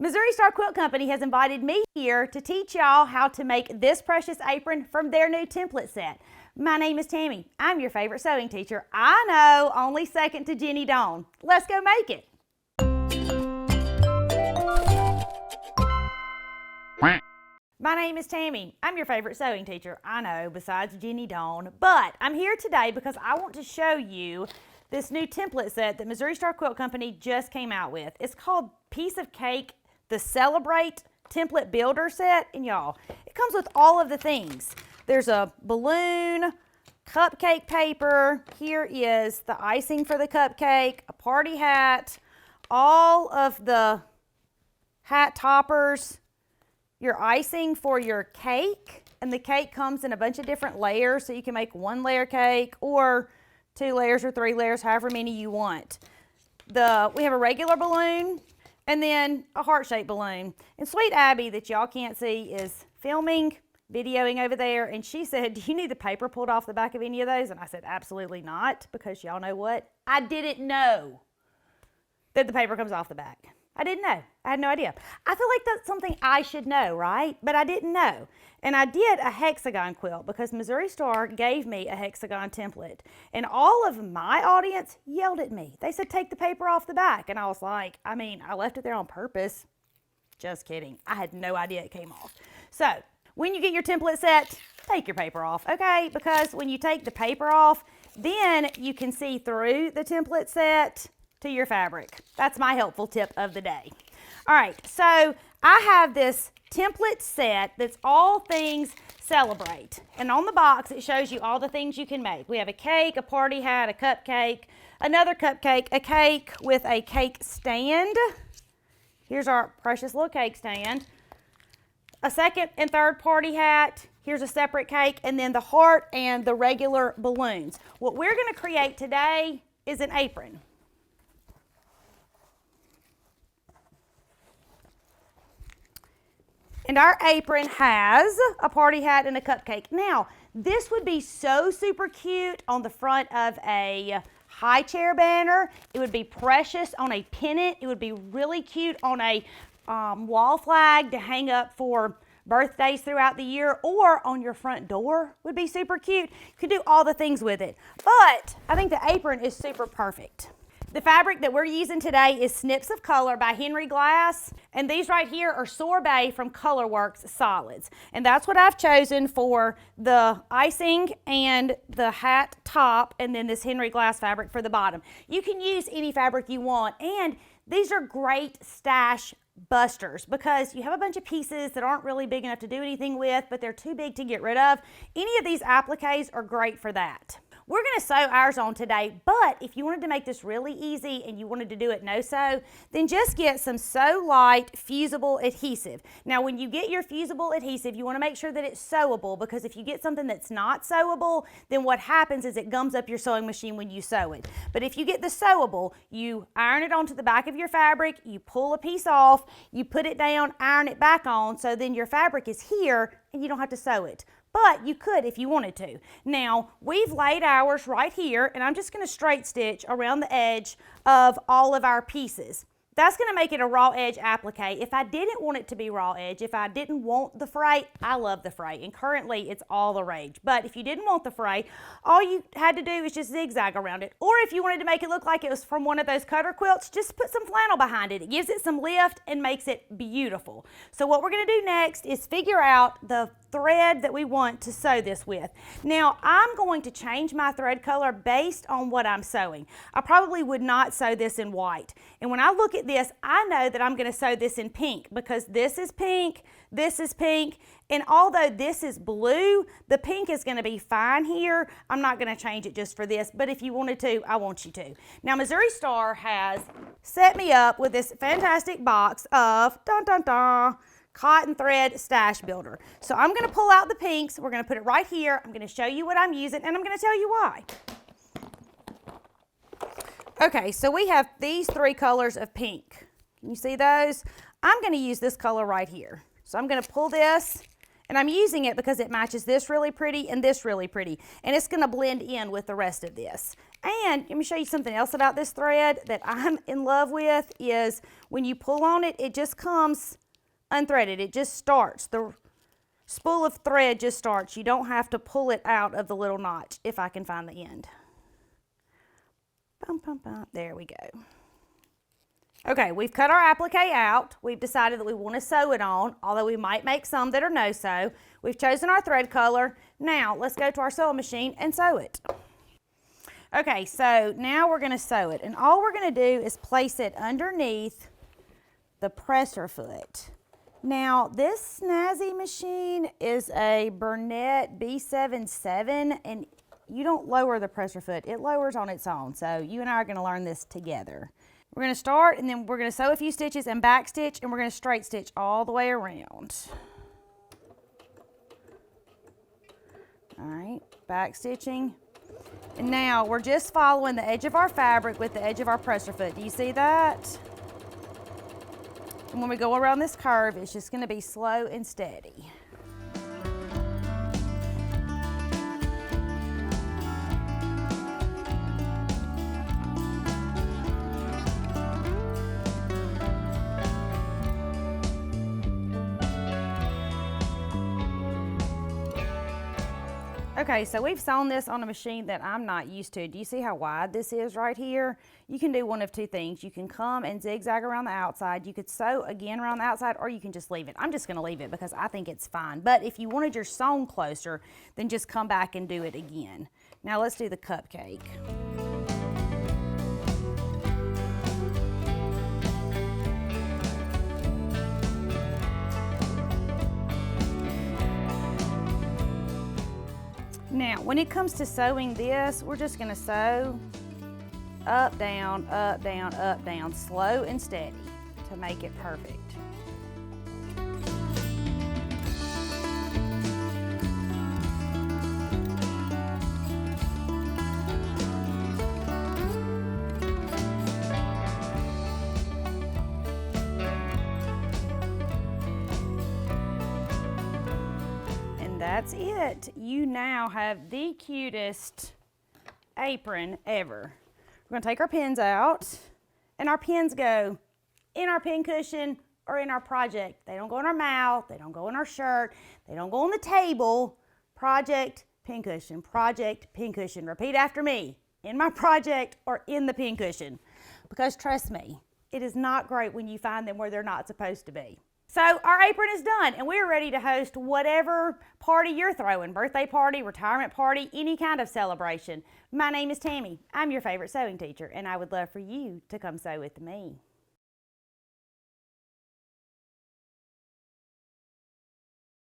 Missouri Star Quilt Company has invited me here to teach y'all how to make this precious apron from their new template set. My name is Tammy. I'm your favorite sewing teacher. I know, only second to Jenny Dawn. Let's go make it. My name is Tammy. I'm your favorite sewing teacher. I know, besides Jenny Dawn. But I'm here today because I want to show you this new template set that Missouri Star Quilt Company just came out with. It's called Piece of Cake, the Celebrate Template Builder Set. And y'all, it comes with all of the things. There's a balloon, cupcake paper. Here is the icing for the cupcake, a party hat, all of the hat toppers, your icing for your cake. And the cake comes in a bunch of different layers, so you can make 1-layer cake or 2 layers or 3 layers, however many you want. We have a regular balloon and then a heart-shaped balloon. And sweet Abby, that y'all can't see, is filming, videoing over there, and she said, do you need the paper pulled off the back of any of those? And I said, absolutely not, because y'all know what? I didn't know that the paper comes off the back. I didn't know. I had no idea. I feel like that's something I should know, right? But I didn't know. And I did a hexagon quilt because Missouri Star gave me a hexagon template. And all of my audience yelled at me. They said, take the paper off the back. And I was like, I left it there on purpose. Just kidding. I had no idea it came off. So when you get your template set, take your paper off, okay? Because when you take the paper off, then you can see through the template set to your fabric. That's my helpful tip of the day. All right, so I have this template set that's all things Celebrate. And on the box, it shows you all the things you can make. We have a cake, a party hat, a cupcake, another cupcake, a cake with a cake stand. Here's our precious little cake stand. A second and third party hat. Here's a separate cake, and then the heart and the regular balloons. What we're gonna create today is an apron. And our apron has a party hat and a cupcake. Now, this would be so super cute on the front of a high chair banner. It would be precious on a pennant. It would be really cute on a wall flag to hang up for birthdays throughout the year, or on your front door would be super cute. You could do all the things with it. But I think the apron is super perfect. The fabric that we're using today is Snips of Color by Henry Glass, and these right here are Sorbet from Colorworks Solids. And that's what I've chosen for the icing and the hat top, and then this Henry Glass fabric for the bottom. You can use any fabric you want, and these are great stash busters because you have a bunch of pieces that aren't really big enough to do anything with, but they're too big to get rid of. Any of these appliques are great for that. We're going to sew ours on today, but if you wanted to make this really easy and you wanted to do it no-sew, then just get some Sew Light fusible adhesive. Now, when you get your fusible adhesive, you want to make sure that it's sewable, because if you get something that's not sewable, then what happens is it gums up your sewing machine when you sew it. But if you get the sewable, you iron it onto the back of your fabric, you pull a piece off, you put it down, iron it back on, so then your fabric is here and you don't have to sew it. But you could if you wanted to. Now, we've laid ours right here, and I'm just going to straight stitch around the edge of all of our pieces. That's going to make it a raw edge applique. If I didn't want it to be raw edge, if I didn't want the fray, I love the fray, and currently it's all the rage. But if you didn't want the fray, all you had to do is just zigzag around it. Or if you wanted to make it look like it was from one of those cutter quilts, just put some flannel behind it. It gives it some lift and makes it beautiful. So what we're going to do next is figure out the thread that we want to sew this with. Now, I'm going to change my thread color based on what I'm sewing. I probably would not sew this in white. And when I look at this, I know that I'm going to sew this in pink, because this is pink, and although this is blue, the pink is going to be fine here. I'm not going to change it just for this, but if you wanted to, I want you to. Now, Missouri Star has set me up with this fantastic box of cotton thread stash builder. So I'm going to pull out the pinks. We're going to put it right here. I'm going to show you what I'm using, and I'm going to tell you why. Okay, so we have these 3 colors of pink. Can you see those? I'm going to use this color right here. So I'm going to pull this And I'm using it because it matches this really pretty and this really pretty. And it's gonna blend in with the rest of this. And let me show you something else about this thread that I'm in love with is when you pull on it, it just comes unthreaded. It just starts. The spool of thread just starts. You don't have to pull it out of the little notch, if I can find the end. Bum, bum, bum. There we go. Okay, we've cut our applique out. We've decided that we want to sew it on, although we might make some that are no sew. We've chosen our thread color. Now, let's go to our sewing machine and sew it. Okay, so now we're going to sew it, and all we're going to do is place it underneath the presser foot. Now, this snazzy machine is a Burnett B77, and you don't lower the presser foot. It lowers on its own, so you and I are going to learn this together. We're going to start, and then we're going to sew a few stitches and back stitch, and we're going to straight stitch all the way around. All right, back stitching. And now we're just following the edge of our fabric with the edge of our presser foot. Do you see that? And when we go around this curve, it's just going to be slow and steady. Okay, so we've sewn this on a machine that I'm not used to. Do you see how wide this is right here? You can do one of two things. You can come and zigzag around the outside. You could sew again around the outside, or you can just leave it. I'm just gonna leave it because I think it's fine. But if you wanted your sewn closer, then just come back and do it again. Now let's do the cupcake. Now, when it comes to sewing this, we're just gonna sew up, down, up, down, up, down, slow and steady to make it perfect. That's it. You now have the cutest apron ever. We're going to take our pins out, and our pins go in our pin cushion or in our project. They don't go in our mouth. They don't go in our shirt. They don't go on the table. Project, pin cushion, project, pin cushion. Repeat after me. In my project or in the pin cushion. Because trust me, it is not great when you find them where they're not supposed to be. So our apron is done, and we're ready to host whatever party you're throwing, birthday party, retirement party, any kind of celebration. My name is Tammy. I'm your favorite sewing teacher, and I would love for you to come sew with me.